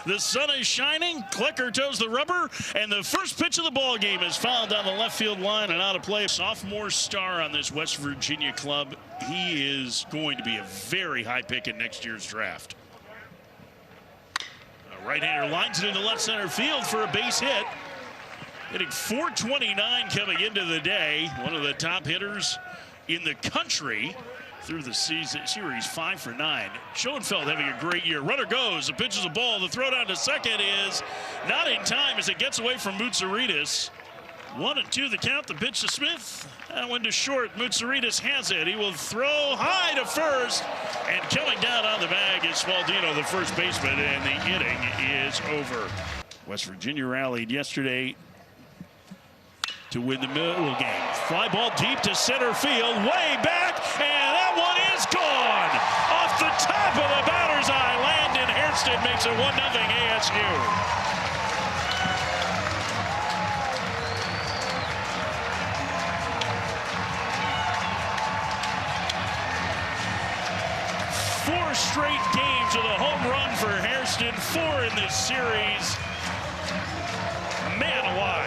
The sun is shining, Klecker toes the rubber, and the first pitch of the ball game is fouled down the left field line and out of play. Sophomore star on this West Virginia club. He is going to be a very high pick in next year's draft. A right-hander lines it into left center field for a base hit. Hitting .429 coming into the day. One of the top hitters in the country through the season series, 5 for 9. Schoenfeld having a great year. Runner goes, the pitch is a ball. The throw down to second is not in time as it gets away from Mutsaritas. 1-2 the count. The pitch to Smith. That one to short. Mutsaritas has it. He will throw high to first, and coming down on the bag is Spaldino, the first baseman, and the inning is over. West Virginia rallied yesterday to win the middle game. Fly ball deep to center field, way back, and that one is gone. Off the top of the batter's eye, Landon Hairston makes it 1-0 ASU. Four straight games with a home run for Hairston, 4 in this series. Man alive.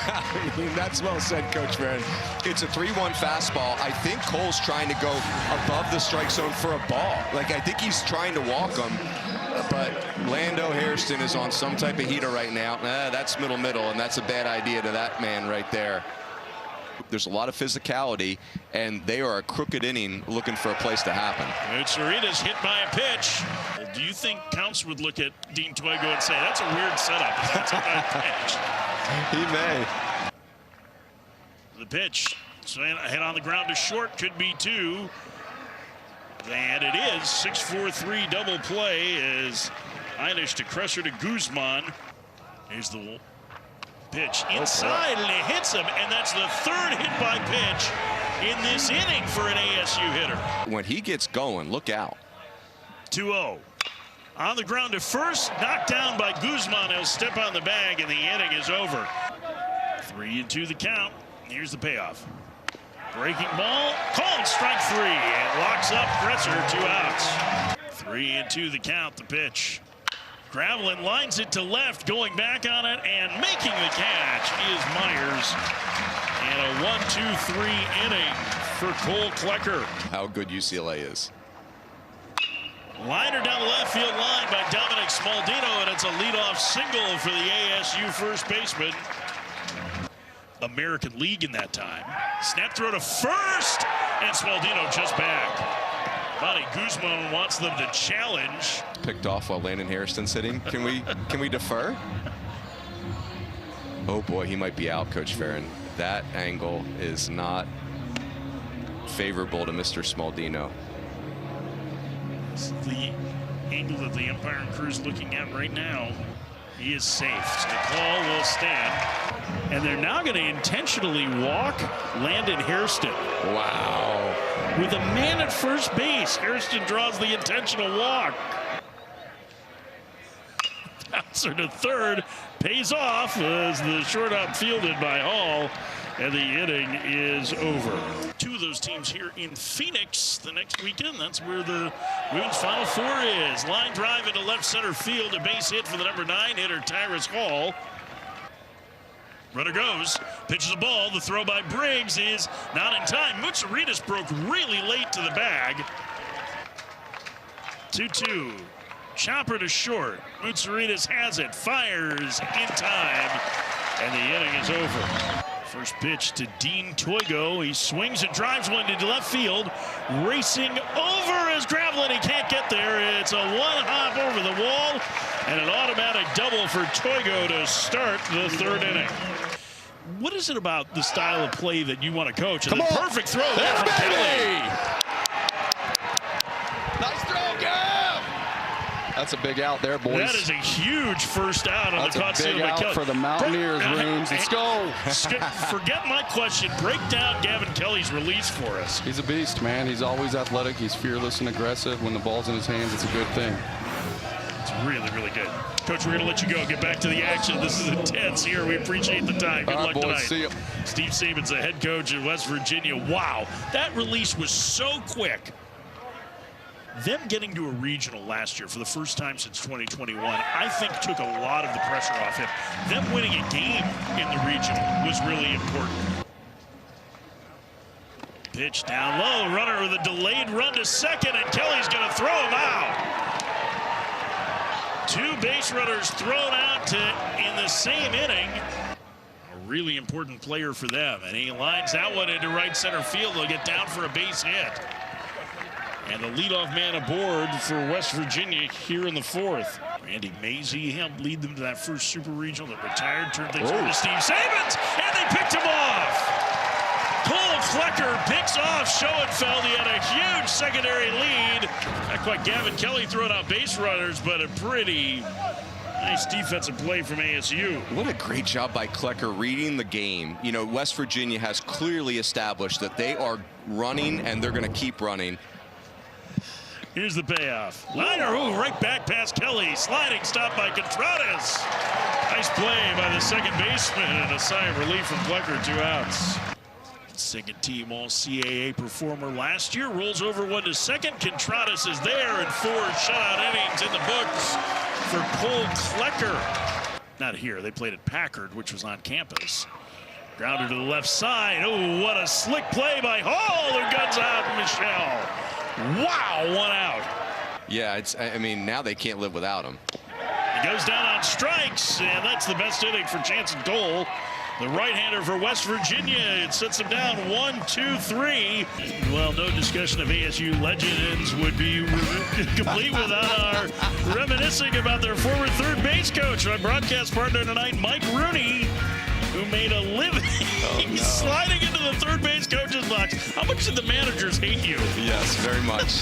I mean, that's well said, Coach Farron. It's a 3-1 fastball. I think Cole's trying to go above the strike zone for a ball. Like, I think he's trying to walk him, but Lando Hairston is on some type of heater right now. That's middle, and that's a bad idea to that man right there. There's a lot of physicality, and they are a crooked inning looking for a place to happen. Mutsaritas hit by a pitch. Well, do you think Counts would look at Dean Toigo and say, that's a weird setup? That's a bad pitch. He may. The pitch, so hit on the ground to short, could be 2. And it is 6-4-3 double play as Eilish to Crusher to Guzman. Here's the pitch inside, and it hits him, and that's the third hit by pitch in this inning for an ASU hitter. When he gets going, look out. 2-0. On the ground to first, knocked down by Guzman. He'll step on the bag, and the inning is over. 3-2 the count. Here's the payoff. Breaking ball, called strike 3, and locks up Gretzer, 2 outs. 3-2 the count, the pitch. Gravelin lines it to left, going back on it, and making the catch is Myers. And a 1-2-3 inning for Cole Klecker. How good UCLA is. Liner down the left field line by Dominic Spaldino, and it's a leadoff single for the ASU first baseman. American League in that time. Snap throw to first, and Spaldino just back. Bonnie Guzman wants them to challenge. Picked off while Landon Hairston's hitting. Can we defer? Oh boy, he might be out, Coach Farron. That angle is not favorable to Mr. Spaldino. This is the angle that the umpire and crew is looking at right now. He is safe, so the call will stand. And they're now going to intentionally walk Landon Hairston. Wow. With a man at first base, Hairston draws the intentional walk. Bouncer to third, pays off as the shortstop fielded by Hall, and the inning is over. 2 of those teams here in Phoenix the next weekend. That's where the women's Final Four is. Line drive into left center field, a base hit for the number 9 hitter, Tyrus Hall. Runner goes, pitches the ball. The throw by Briggs is not in time. Mutsaritas broke really late to the bag. 2-2. Chopper to short. Mutsaritas has it, fires in time, and the inning is over. First pitch to Dean Toigo. He swings and drives one into left field. Racing over as Gravelin. He can't get there. It's a one-hop over the wall, and an automatic double for Toigo to start the 3rd inning. What is it about the style of play that you want to coach? And the perfect throw there from Kelly. Nice throw, go! That's a big out there, boys. That is a huge first out on the That's a big out for the Mountaineers, Reams. Let's go. Forget my question. Break down Gavin Kelly's release for us. He's a beast, man. He's always athletic. He's fearless and aggressive. When the ball's in his hands, it's a good thing. It's really, really good. Coach, we're going to let you go. Get back to the action. This is intense here. We appreciate the time. Good luck tonight. See you. Steve Saban's the head coach at West Virginia. Wow, that release was so quick. Them getting to a regional last year for the first time since 2021, I think took a lot of the pressure off him. Them winning a game in the regional was really important. Pitch down low, runner with a delayed run to second, and Kelly's going to throw him out. 2 base runners thrown out in the same inning. A really important player for them, and he lines that one into right center field. They'll get down for a base hit. And the leadoff man aboard for West Virginia here in the 4th. Randy Mazie helped lead them to that first Super Regional that retired, turned things over to Steve Sabins, and they picked him off. Cole Klecker picks off Schoenfeld. He had a huge secondary lead. Not quite Gavin Kelly throwing out base runners, but a pretty nice defensive play from ASU. What a great job by Klecker reading the game. You know, West Virginia has clearly established that they are running and they're going to keep running. Here's the payoff. Liner, right back past Kelly. Sliding stop by Contreras. Nice play by the second baseman, and a sigh of relief from Klecker, 2 outs. Second team All-CAA performer last year rolls over 1 to second. Contreras is there, and 4 shutout innings in the books for Cole Klecker. Not here. They played at Packard, which was on campus. Grounder to the left side. Oh, what a slick play by Hall, who guns out Michelle. Wow, 1 out. Yeah, I mean, now they can't live without him. He goes down on strikes, and that's the best inning for Chance and Cole. The right-hander for West Virginia. It sets them down 1, 2, 3. Well, no discussion of ASU legends would be complete without our reminiscing about their former third base coach. My broadcast partner tonight, Mike Rooney, who made a living sliding into the third base coach's box. How much did the managers hate you? Yes, very much.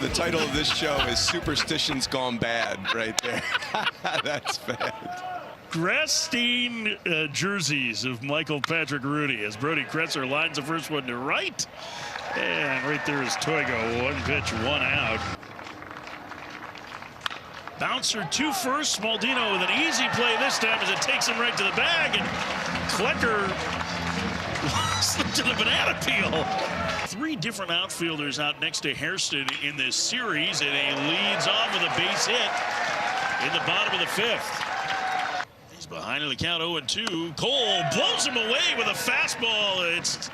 The title of this show is Superstitions Gone Bad, right there. That's bad. Grass-stained jerseys of Michael Patrick Rooney as Brody Kretzer lines the first one to right. And right there is Toigo. 1 pitch, 1 out. Bouncer 2 first. Smaldino with an easy play this time as it takes him right to the bag. And Klecker slipped to the banana peel. 3 different outfielders out next to Hairston in this series. And he leads off with a base hit in the bottom of the 5th. He's behind in the count 0-2. Cole blows him away with a fastball. It's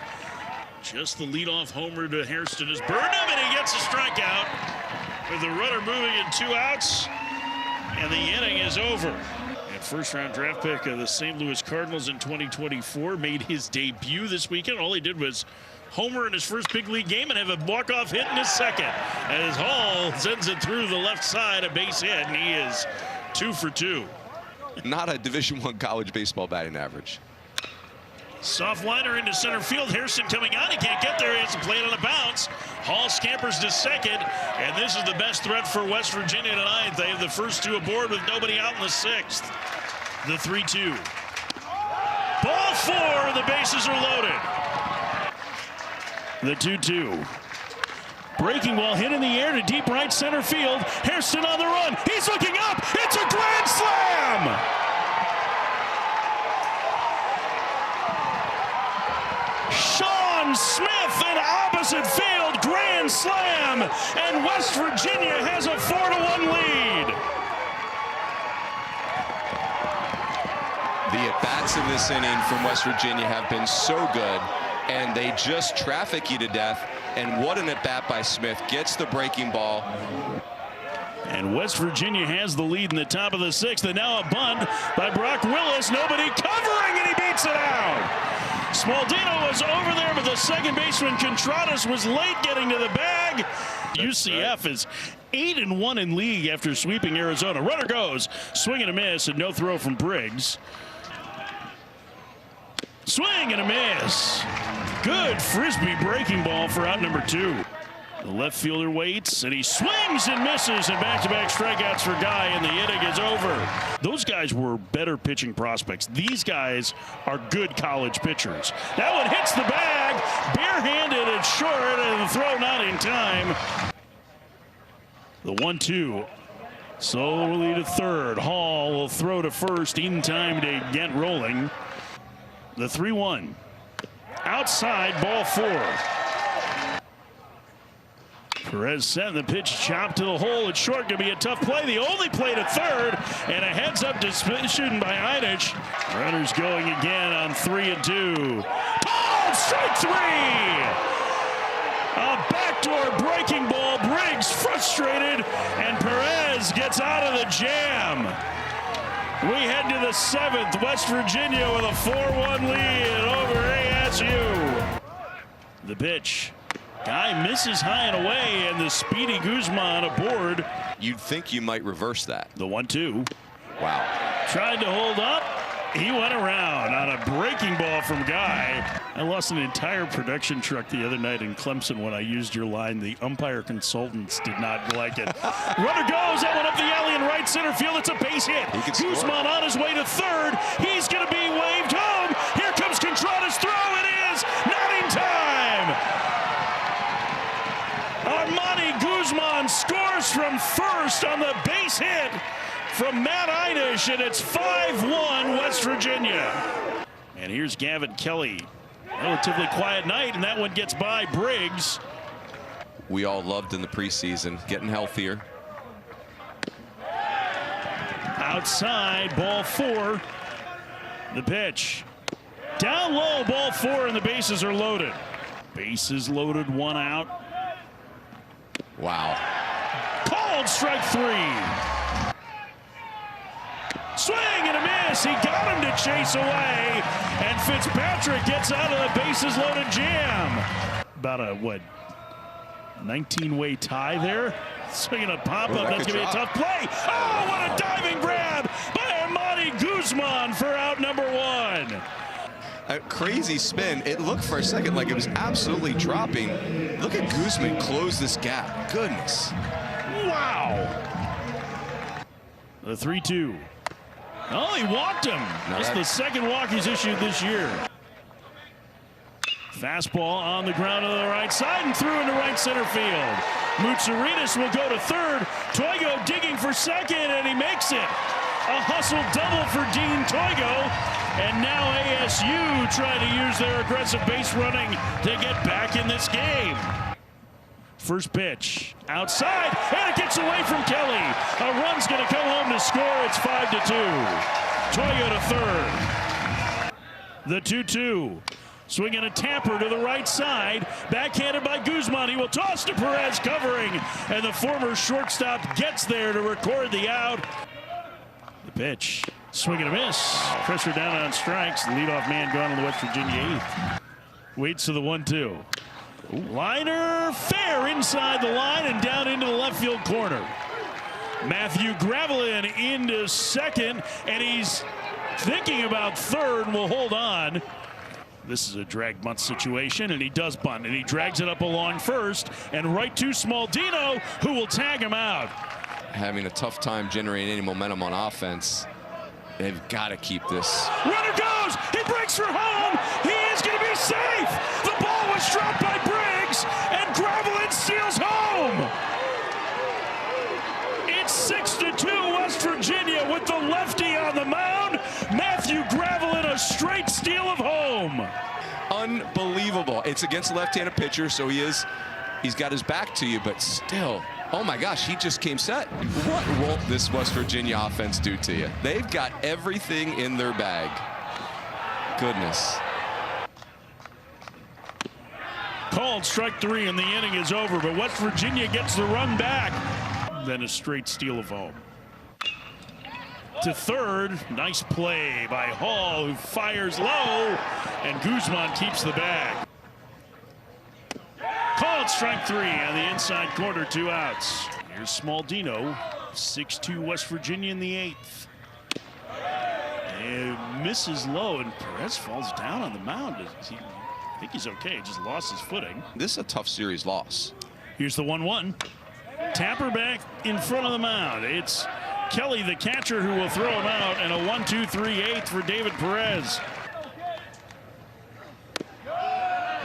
just the leadoff homer to Hairston has burned him, and he gets a strikeout with the runner moving in 2 outs. And the inning is over. And first-round draft pick of the St. Louis Cardinals in 2024 made his debut this weekend. All he did was homer in his first big league game and have a walk-off hit in his second. As Hall sends it through the left side, a base hit, and he is 2 for 2. Not a Division I college baseball batting average. Soft liner into center field. Hairston coming out. He can't get there. He has to play it on a bounce. Hall scampers to second. And this is the best threat for West Virginia tonight. They have the first 2 aboard with nobody out in the 6th. The 3-2. Ball 4. The bases are loaded. The 2-2. Breaking ball hit in the air to deep right center field. Hairston on the run. He's looking up. It's a grand slam. Sean Smith in opposite field. Grand slam. And West Virginia has a 4-1 lead. The at-bats in this inning from West Virginia have been so good, and they just traffic you to death. And what an at-bat by Smith. Gets the breaking ball. And West Virginia has the lead in the top of the 6th. And now a bunt by Brock Willis. Nobody covering, and he beats it out. Smaldino was over there, but the second baseman Contreras was late getting to the bag. UCF is 8-1 in league after sweeping Arizona. Runner goes. Swing and a miss, and no throw from Briggs. Swing and a miss. Good frisbee breaking ball for out number 2. The left fielder waits, and he swings and misses, and back-to-back strikeouts for Guy, and the inning is over. Those guys were better pitching prospects. These guys are good college pitchers. That one hits the bag, barehanded and short, and the throw not in time. The 1-2. Slowly to third. Hall will throw to first in time to get rolling. The 3-1. Outside, ball 4. Perez sent the pitch, chopped to the hole. It's short, going to be a tough play. The only play to third, and a heads-up shooting by Einich. Runners going again on 3-2. Oh, strike three! A backdoor breaking ball. Briggs frustrated, and Perez gets out of the jam. We head to the 7th. West Virginia with a 4-1 lead over ASU. The pitch. Guy misses high and away, and the speedy Guzman aboard. You'd think you might reverse that. The 1-2. Wow. Tried to hold up. He went around on a breaking ball from Guy. I lost an entire production truck the other night in Clemson when I used your line. The umpire consultants did not like it. Runner goes. That one up the alley in right center field. It's a base hit. Guzman on his way to third. He's going to be waved home. Here comes Contrada's throw. It is not in time. Armani Guzman scores from first on the base hit from Matt Einich, and it's 5-1 West Virginia. And here's Gavin Kelly. Relatively quiet night, and that one gets by Briggs. We all loved in the preseason, getting healthier. Outside, ball 4. The pitch. Down low, ball 4, and the bases are loaded. Bases loaded, 1 out. Wow. Called strike 3. Swing and a miss. He got him to chase away, and Fitzpatrick gets out of the bases loaded jam. About a, 19-way tie there. Swinging a pop-up. That's going to be a tough play. Oh, what a diving grab by Armani Guzman for out number 1. A crazy spin. It looked for a second like it was absolutely dropping. Look at Guzman close this gap. Goodness. Wow. The 3-2. Oh, he walked him. That's the second walk he's issued this year. Fastball on the ground on the right side and through into right center field. Mutsaritas will go to third. Toigo digging for second, and he makes it. A hustle double for Dean Toigo. And now ASU trying to use their aggressive base running to get back in this game. First pitch outside, and it gets away from Kelly. A run's going to come home to score. It's 5-2. Toigo to third. The 2-2. Swinging a tamper to the right side. Backhanded by Guzman. He will toss to Perez covering, and the former shortstop gets there to record the out. The pitch. Swing and a miss. Pressure down on strikes. The leadoff man gone on the West Virginia 8th. Waits to the 1-2. Liner fair inside the line and down into the left field corner. Matthew Gravelin into second, and he's thinking about third and will hold on. This is a drag bunt situation, and he does bunt, and he drags it up along first and right to Smaldino, who will tag him out. Having a tough time generating any momentum on offense. They've got to keep this. Runner goes. He breaks for home. He is going to be safe. The ball was dropped by Briggs, and Gravelin steals home. It's 6-2 West Virginia with the lefty on the mound. Matthew Gravelin, a straight steal of home. Unbelievable. It's against a left-handed pitcher, so he's got his back to you, but still. Oh my gosh, he just came set. What won't this West Virginia offense do to you? They've got everything in their bag. Goodness. Called strike 3, and the inning is over, but West Virginia gets the run back. Then a straight steal of home. To third, nice play by Hall, who fires low, and Guzman keeps the bag. Called strike 3 on the inside corner, 2 outs. Here's Smaldino, 6-2 West Virginia in the 8th. And misses low, and Perez falls down on the mound. I think he's okay, just lost his footing. This is a tough series loss. Here's the 1-1. Tapper back in front of the mound. It's Kelly, the catcher, who will throw him out, and a 1-2-3-8 for David Perez.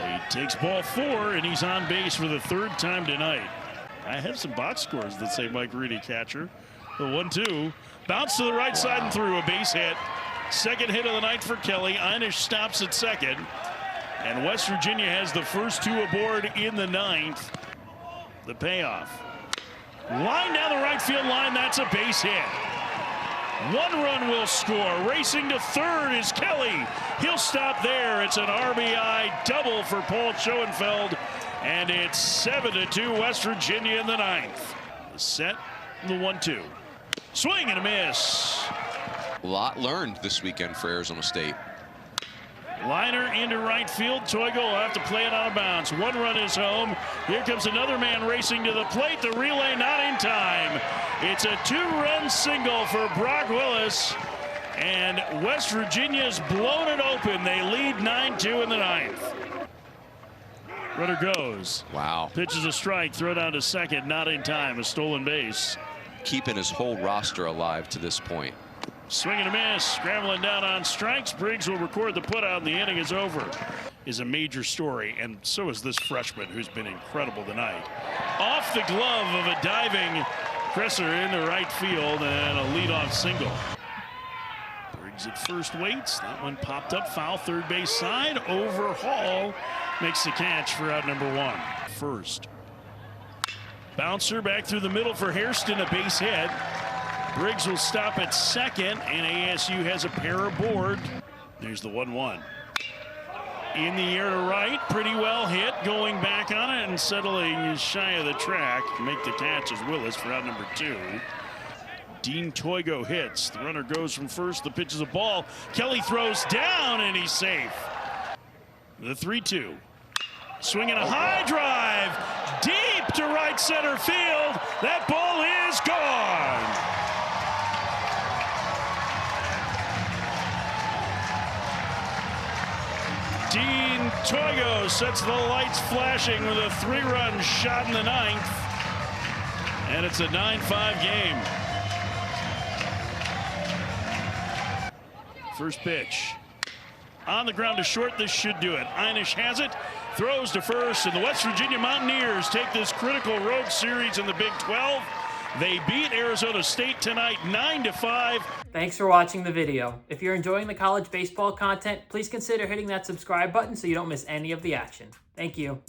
He takes ball 4, and he's on base for the 3rd time tonight. I have some box scores that say Mike Reedy catcher. The 1-2. Bounce to the right side and through, a base hit. Second hit of the night for Kelly. Einich stops at second. And West Virginia has the first 2 aboard in the 9th. The payoff. Line down the right field line. That's a base hit. 1 run will score. Racing to third is Kelly. He'll stop there. It's an RBI double for Paul Schoenfeld. And it's 7-2 West Virginia in the 9th. The set, the 1-2. Swing and a miss. A lot learned this weekend for Arizona State. Liner into right field. Toigo will have to play it out of bounds. 1 run is home. Here comes another man racing to the plate. The relay not in time. It's a 2-run single for Brock Willis. And West Virginia's blown it open. They lead 9-2 in the 9th. Runner goes. Wow. Pitches a strike. Throw down to second. Not in time. A stolen base. Keeping his whole roster alive to this point. Swing and a miss. Scrambling down on strikes. Briggs will record the putout, and the inning is over. Is a major story, and so is this freshman who's been incredible tonight. Off the glove of a diving Cresser into right field, and a leadoff single. Briggs at first waits. That one popped up foul, third base side. Over Hall makes the catch for out number 1. First. Bouncer back through the middle for Hairston, a base hit. Briggs will stop at second, and ASU has a pair aboard. There's the 1-1. In the air to right, pretty well hit, going back on it and settling shy of the track. Make the catch as Willis for out number 2. Dean Toigo hits. The runner goes from first. The pitch is a ball. Kelly throws down, and he's safe. The 3-2. Swinging a high drive deep to right center field. That ball is gone. Dean Toigo sets the lights flashing with a 3-run shot in the 9th. And it's a 9-5 game. First pitch. On the ground to short, this should do it. Einish has it, throws to first, and the West Virginia Mountaineers take this critical road series in the Big 12. They beat Arizona State tonight 9-5. Thanks for watching the video. If you're enjoying the college baseball content, please consider hitting that subscribe button so you don't miss any of the action. Thank you.